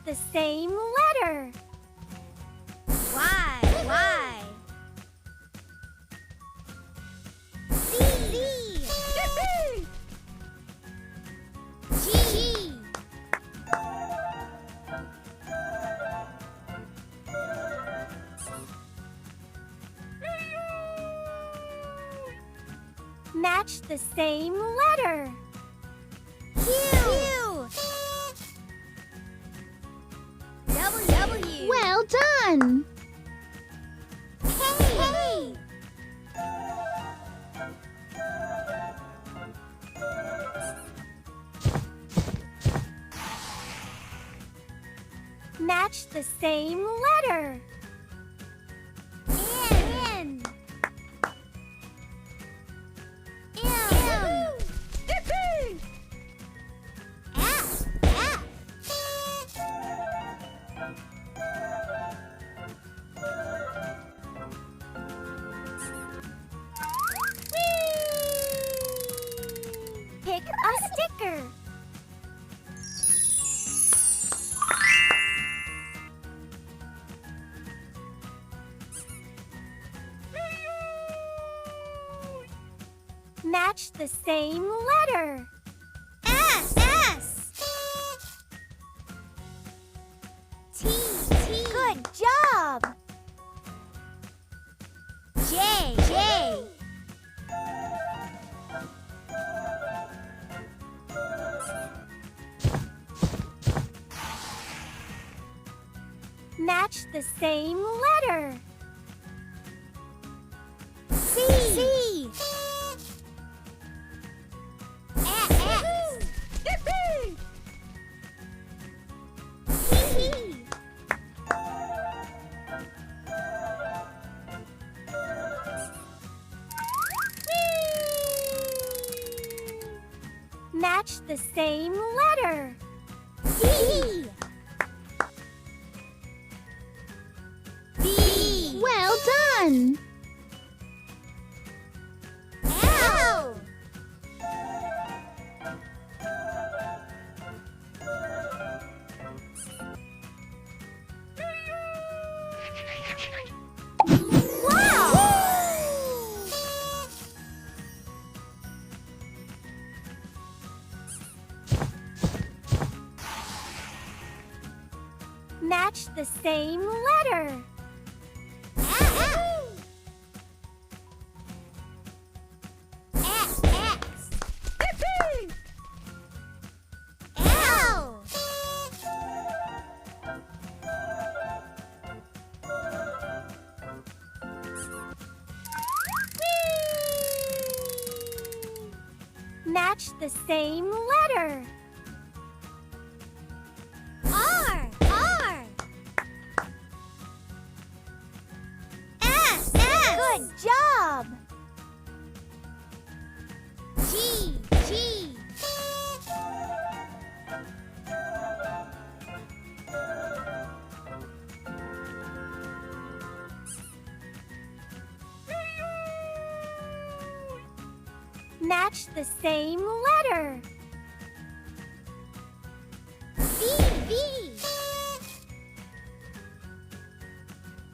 the same letter. Y. Z. G. Match the same letter. Q. W. Well done! K. Match the same letter. N. M. F. Pick a sticker. Match the same letter. S. T. Good job. J. Match the same letter. C. X. T. Match the same letter. D. B. Well done! L. Match the same letter. X. L. Match the same letter. R. S. Good job. G. Match the same letter. V.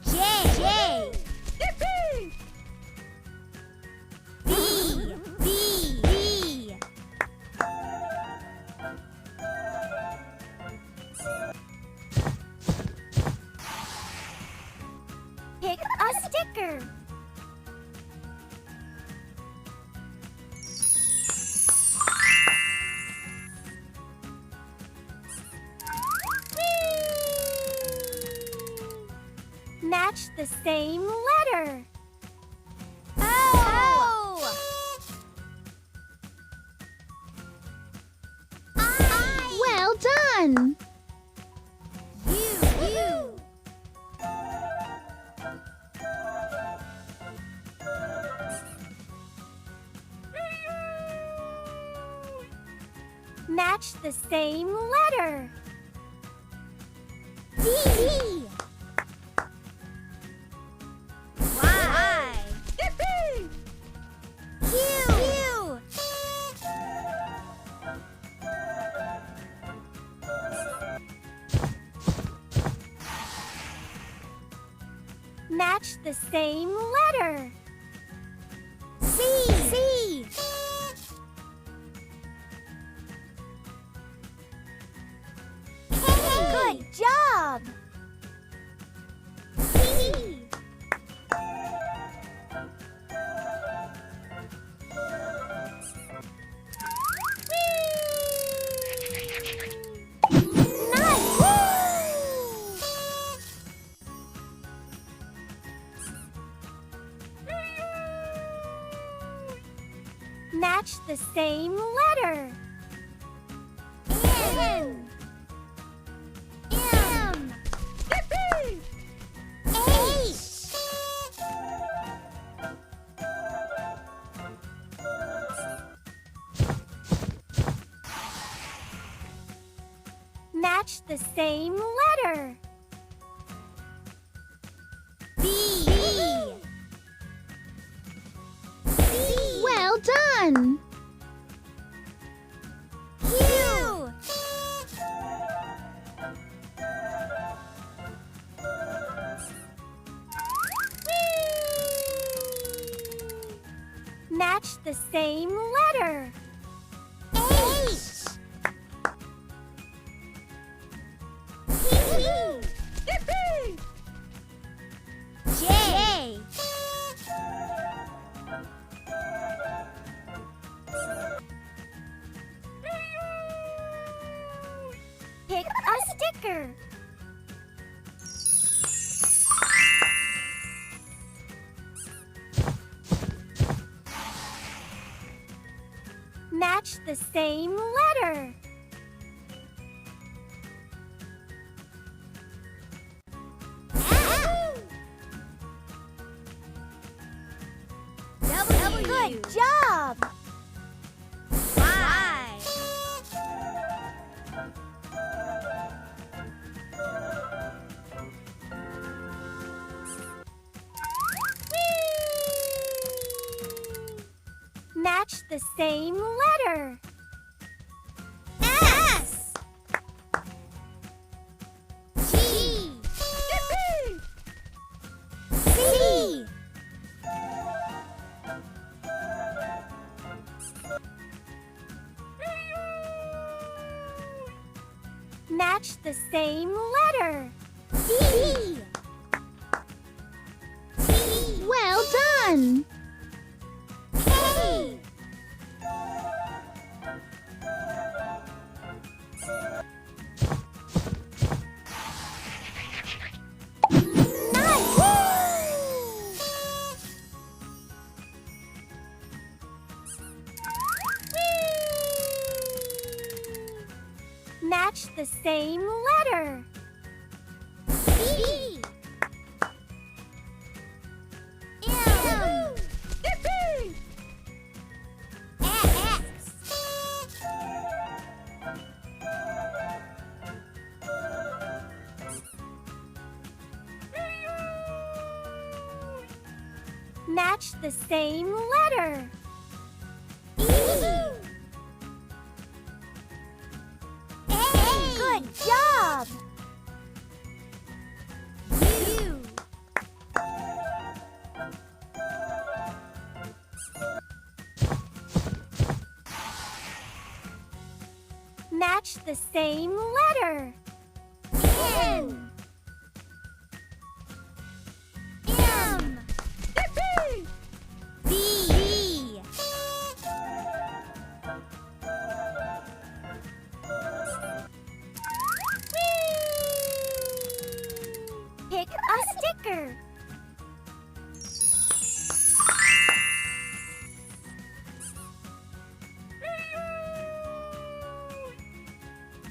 J. B. Pick a sticker. Match the same letter. O. I. Well done! U. Match the same letter. V. Y. Q. Match the same letter. C. K. Good job. C. Match the same letter. N. M. H. Match the same letter. B. Well done. Q. Match the same letter. H. J. Pick a sticker. Match the same letter. F. W. Good job. Y. Match the same letter. S. G. C. Match the same letter. D. T. Well done. K. Match the same letter. B. M. X. Match the same letter. E. Good job! U. Match the same letter. N. M. B. Pick a sticker.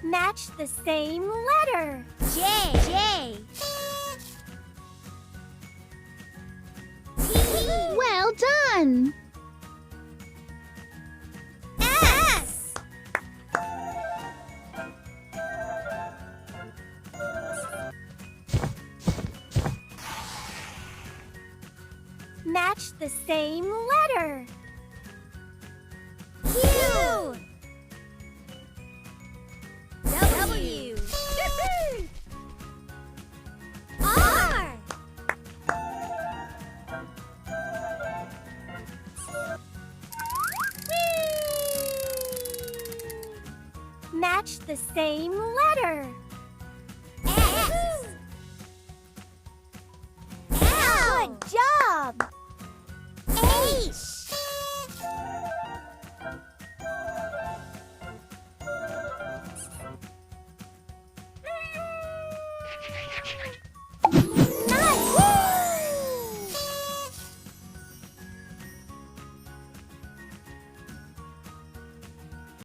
Match the same letter. J. T. Well done. S. Match the same letter. Q. W. R. match the same letter.